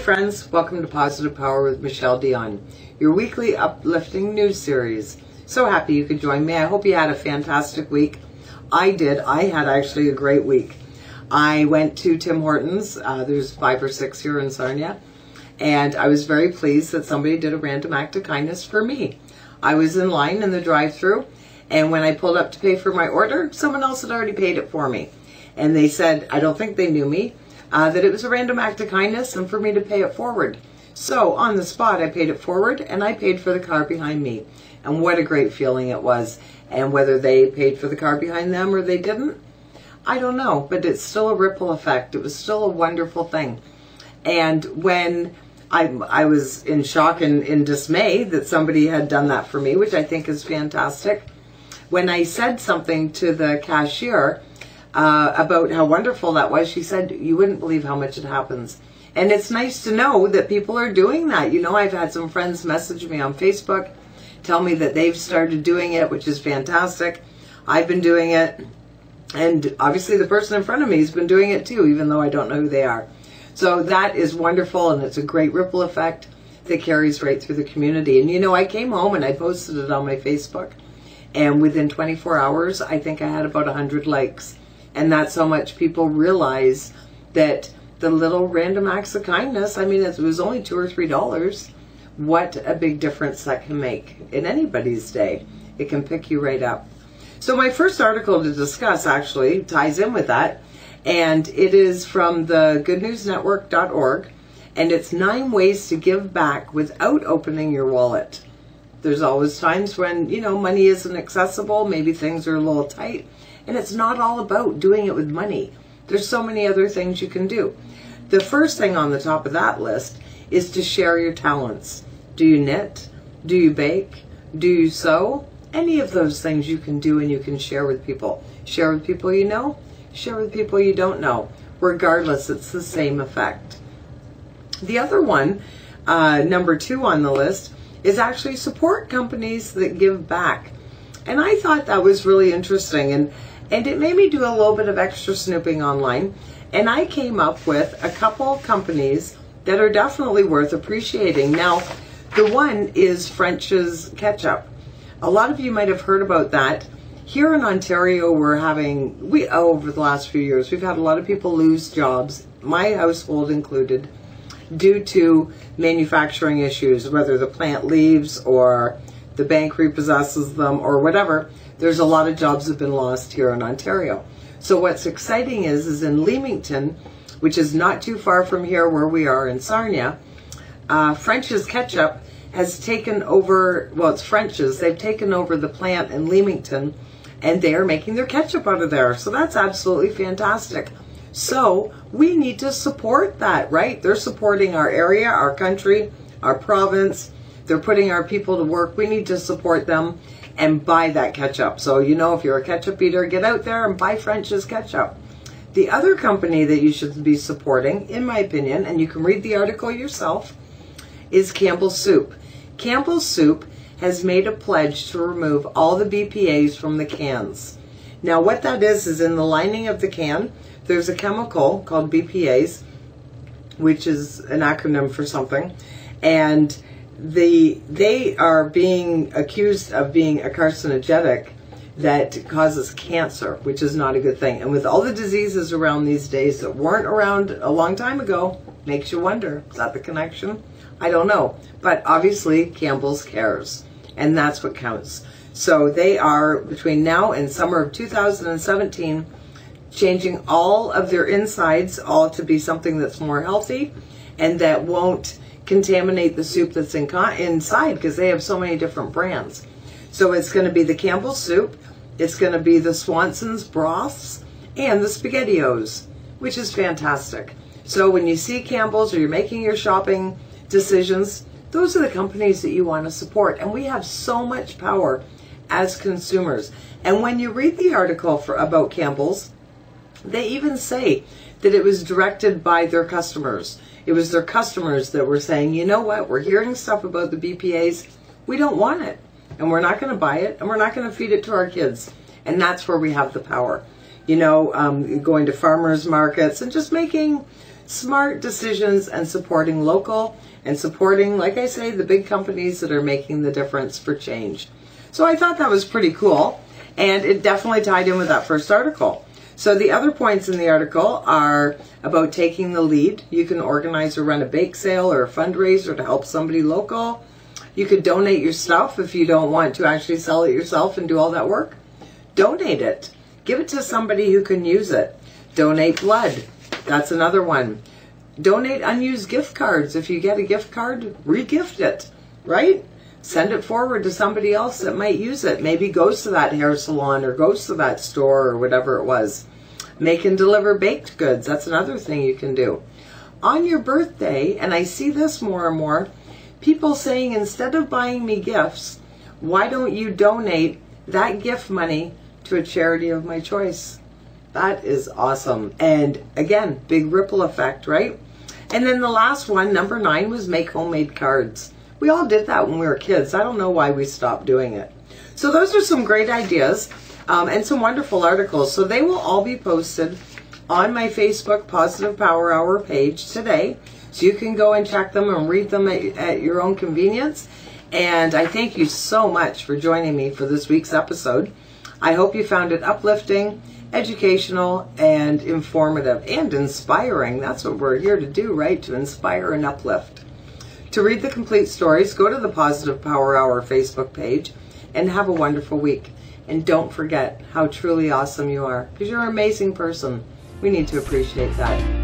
friends, welcome to Positive Power with Michele Dionne, your weekly uplifting news series. So happy you could join me. I hope you had a fantastic week. I did. I had actually a great week. I went to Tim Hortons. There's 5 or 6 here in Sarnia. And I was very pleased that somebody did a random act of kindness for me. I was in line in the drive-thru, and when I pulled up to pay for my order, someone else had already paid it for me. And they said, I don't think they knew me, that it was a random act of kindness and for me to pay it forward. So on the spot, I paid it forward and I paid for the car behind me. And what a great feeling it was. And whether they paid for the car behind them or they didn't, I don't know, but it's still a ripple effect. It was still a wonderful thing. And when I was in shock and in dismay that somebody had done that for me, which I think is fantastic. When I said something to the cashier about how wonderful that was, she said, you wouldn't believe how much it happens. And it's nice to know that people are doing that. You know, I've had some friends message me on Facebook, tell me that they've started doing it, which is fantastic. I've been doing it, and obviously the person in front of me has been doing it too, even though I don't know who they are. So that is wonderful, and it's a great ripple effect that carries right through the community. And you know, I came home and I posted it on my Facebook, and within 24 hours, I think I had about 100 likes. And that's how much people realize that the little random acts of kindness, I mean, it was only $2 or $3. What a big difference that can make in anybody's day. It can pick you right up. So my first article to discuss actually ties in with that. And it is from the goodnewsnetwork.org. And it's 9 ways to give back without opening your wallet. There's always times when, you know, money isn't accessible. Maybe things are a little tight. And it's not all about doing it with money. There's so many other things you can do. The first thing on the top of that list is to share your talents. Do you knit? Do you bake? Do you sew? Any of those things you can do and you can share with people. Share with people you know. Share with people you don't know. Regardless, it's the same effect. The other one, number 2 on the list, is actually support companies that give back. And I thought that was really interesting. And it made me do a little bit of extra snooping online. And I came up with a couple companies that are definitely worth appreciating. Now, the one is French's Ketchup. A lot of you might have heard about that. Here in Ontario, over the last few years, we've had a lot of people lose jobs, my household included, due to manufacturing issues, whether the plant leaves or the bank repossesses them or whatever. There's a lot of jobs that have been lost here in Ontario. So what's exciting is in Leamington, which is not too far from here where we are in Sarnia, French's Ketchup has taken over, well, it's French's, they've taken over the plant in Leamington, and they are making their ketchup out of there. So that's absolutely fantastic. So we need to support that, right? They're supporting our area, our country, our province. They're putting our people to work. We need to support them and buy that ketchup. So, you know, if you're a ketchup eater, get out there and buy French's Ketchup. The other company that you should be supporting, in my opinion, and you can read the article yourself, is Campbell's Soup. Campbell's Soup has made a pledge to remove all the BPAs from the cans. Now, what that is in the lining of the can, there's a chemical called BPAs, which is an acronym for something, and they are being accused of being a carcinogenic that causes cancer, which is not a good thing. And with all the diseases around these days that weren't around a long time ago, makes you wonder, is that the connection? I don't know. But obviously, Campbell's cares, and that's what counts. So they are, between now and summer of 2017, changing all of their insides all to be something that's more healthy and that won't contaminate the soup that's inside, because they have so many different brands. So it's going to be the Campbell's Soup, it's going to be the Swanson's broths, and the SpaghettiOs, which is fantastic. So when you see Campbell's or you're making your shopping decisions, those are the companies that you want to support. And we have so much power as consumers. And when you read the article about Campbell's, they even say that it was directed by their customers. It was their customers that were saying, you know what, we're hearing stuff about the BPAs, we don't want it, and we're not going to buy it, and we're not going to feed it to our kids. And that's where we have the power. You know, going to farmers markets and just making smart decisions and supporting local and supporting, like I say, the big companies that are making the difference for change. So I thought that was pretty cool, and it definitely tied in with that first article. So the other points in the article are about taking the lead. You can organize or run a bake sale or a fundraiser to help somebody local. You could donate your stuff if you don't want to actually sell it yourself and do all that work. Donate it. Give it to somebody who can use it. Donate blood. That's another one. Donate unused gift cards. If you get a gift card, re-gift it, right? Send it forward to somebody else that might use it. Maybe goes to that hair salon or goes to that store or whatever it was. Make and deliver baked goods. That's another thing you can do. On your birthday, and I see this more and more, people saying, instead of buying me gifts, why don't you donate that gift money to a charity of my choice? That is awesome. And again, big ripple effect, right? And then the last one, number 9, was make homemade cards. We all did that when we were kids. I don't know why we stopped doing it. So those are some great ideas and some wonderful articles. So they will all be posted on my Facebook Positive Power Hour page today. So you can go and check them and read them at your own convenience. And I thank you so much for joining me for this week's episode. I hope you found it uplifting, educational, and informative, and inspiring. That's what we're here to do, right? To inspire and uplift. To read the complete stories, go to the Positive Power Hour Facebook page and have a wonderful week. And don't forget how truly awesome you are, because you're an amazing person. We need to appreciate that.